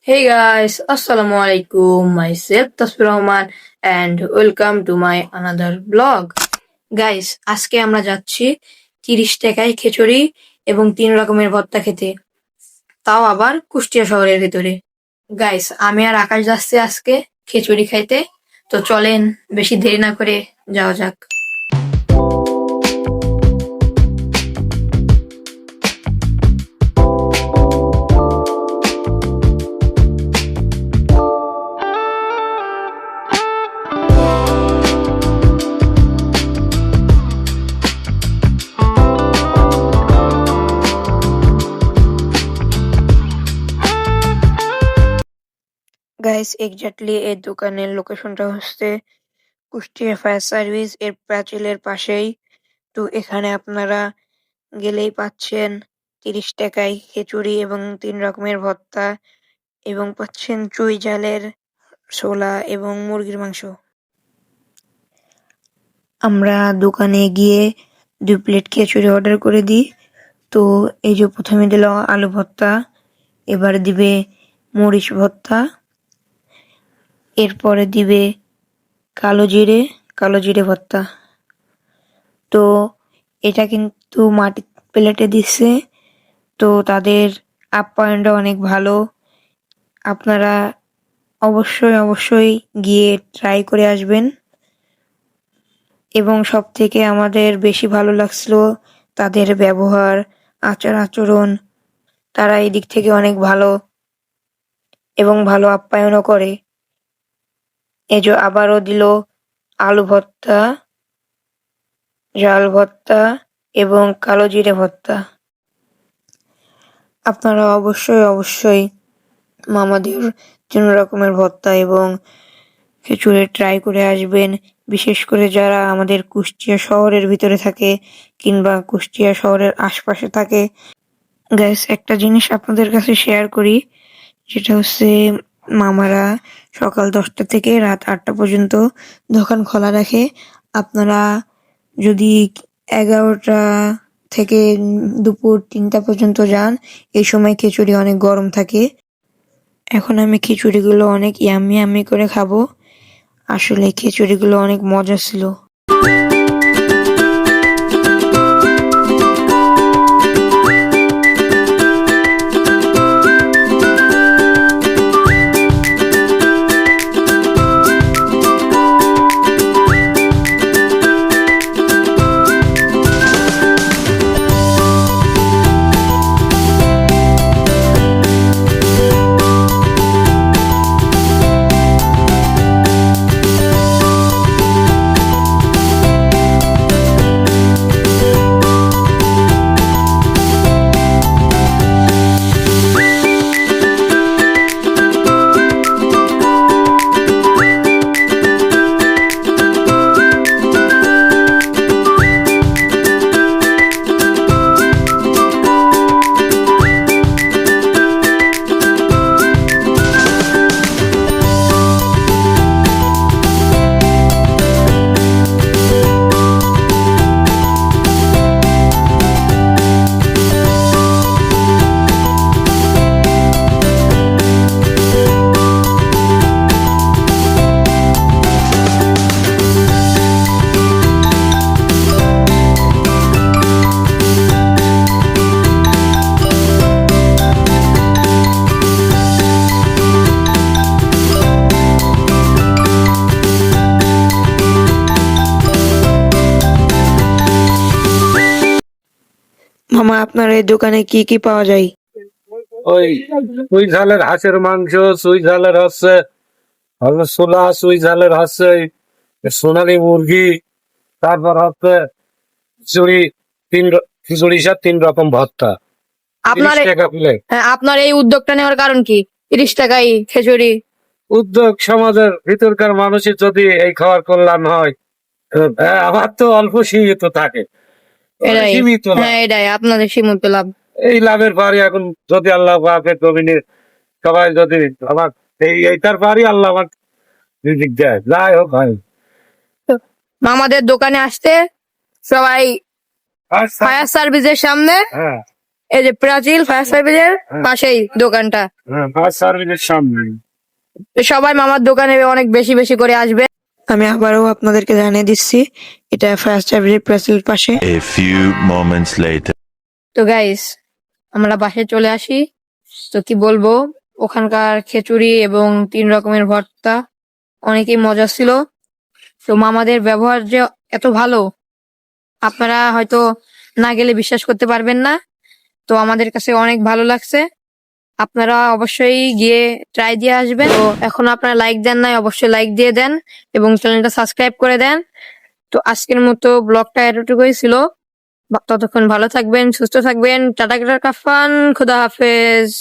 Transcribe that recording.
Hey guys, Assalamu alaikum. Myself Tasbir Rahman and welcome to my another blog. Guys, আজকে আমরা যাচ্ছি 30 টাকায় খিচুড়ি এবং 3 রকমের ভর্তা খেতে। তাও আবার কুষ্টিয়া শহরের ভিতরে। গাইস, আমি আর আকাশ যাচ্ছি আজকে খিচুড়ি খাইতে। তো চলেন বেশি দেরি না করে যাওয়া যাক। গাইস, এক্স্যাক্টলি এই দোকানের লোকেশনটা হচ্ছে কুষ্টিয়া ফায়ার সার্ভিস এর প্রাচীরের পাশেই। তো এখানে আপনারা গেলেই পাচ্ছেন 30 টাকায় খিচুড়ি এবং 3 রকমের ভর্তা এবং পাচ্ছেন চুই ঝালের ছোলা এবং মুরগির মাংস। আমরা দোকানে গিয়ে 2 প্লেট খিচুড়ি অর্ডার করে দিই। তো এই যে প্রথমে দিল আলু ভর্তা, এবার দিবে মরিচ ভর্তা, এরপরে দিবে কালো জিরে ভর্তা। তো এটা কিন্তু মাটির প্লেটে দিচ্ছে, তো তাদের আপ্যায়নটা অনেক ভালো। আপনারা অবশ্যই গিয়ে ট্রাই করে আসবেন। এবং সব থেকে আমাদের বেশি ভালো লাগছিল তাদের ব্যবহার, আচার-আচরণ। তারা এই দিক থেকে অনেক ভালো এবং ভালো আপ্যায়নও করে। এই যে আবারও দিল আলু ভর্তা, ডাল ভর্তা এবং কালো জিরে ভর্তা। আপনারা অবশ্যই মামাদের 3 রকমের ভর্তা এবং খিচুড়ি ট্রাই করে আসবেন। বিশেষ করে যারা আমাদের কুষ্টিয়া শহরের ভিতরে থাকে কিংবা কুষ্টিয়া শহরের আশপাশে থাকে। গাইস, একটা জিনিস আপনাদের কাছে শেয়ার করি, যেটা হচ্ছে মামারা সকাল 10টা থেকে রাত 8টা পর্যন্ত দোকান খোলা রাখে। আপনারা যদি 11টা থেকে দুপুর 3টা পর্যন্ত যান, এই সময় খিচুড়ি অনেক গরম থাকে। এখন আমি খিচুড়িগুলো অনেক ইয়াম্মি করে খাবো। আসলে খিচুড়িগুলো অনেক মজা ছিল। মামা, আপনার এই দোকানে কি পাওয়া যায়? ওই চুই ঝালের হাঁসের মাংস, চুই ঝালের হচ্ছে ছোলা, চুই ঝালের হচ্ছে সোনালী মুরগি, তারপর হচ্ছে খিচুড়ি, খিচুড়ি সব 3 রকম ভর্তা, 30 টাকা প্লেট। আপনার এই উদ্যোগটা নেওয়ার কারণ কি? 30 টাকায় খিচুড়ি। উদ্যোগ সমাজের ভিতরকার মানুষের যদি এই খাওয়ার কল্যাণ হয়, আমার তো অল্প সীমিত থাকে, সীমিত লাভ। এটাই আপনাদের সীমিত লাভ। এই লাভের পারি এখন যদি আল্লাহ পাকের জমিনে সবাই যদি আমার এইটার পারি আল্লাহ আমার রিজিক দেয়, যাই হোক হয়। মামাদের দোকানে আসতে সবাই ফায়ার সার্ভিসের সামনে হ্যাঁ এই যে প্রাচীল ফায়ার সার্ভিসের পাশেই দোকানটা। হ্যাঁ, ফায়ার সার্ভিসের সামনে। তো সবাই মামার দোকানে অনেক বেশি বেশি করে আসবে। আমি আবারও আপনাদেরকে জানিয়ে দিচ্ছি, এটা ফায়ার সার্ভিসের প্রাচীল পাশে। A few moments later. তো গাইস, আমরা বাসায় চলে আসি। তো কি বলবো, ওখানকার খিচুড়ি এবং 3 রকমের ভর্তা অনেকই মজা ছিল। তো মামাদের ব্যবহার যে এত ভালো, আপনারা হয়তো না গেলে বিশ্বাস করতে পারবেন না। তো আমাদের কাছে অনেক ভালো লাগছে। আপনারা অবশ্যই গিয়ে ট্রাই দিয়ে আসবেন। তো এখন আপনারা লাইক দেন নাই, অবশ্যই লাইক দিয়ে দেন এবং চ্যানেলটা সাবস্ক্রাইব করে দেন। তো আজকের মতো ব্লগটা এতটুকুই ছিল। ততক্ষণ ভালো থাকবেন, সুস্থ থাকবেন। টাটা কাফান, খুদা হাফেজ।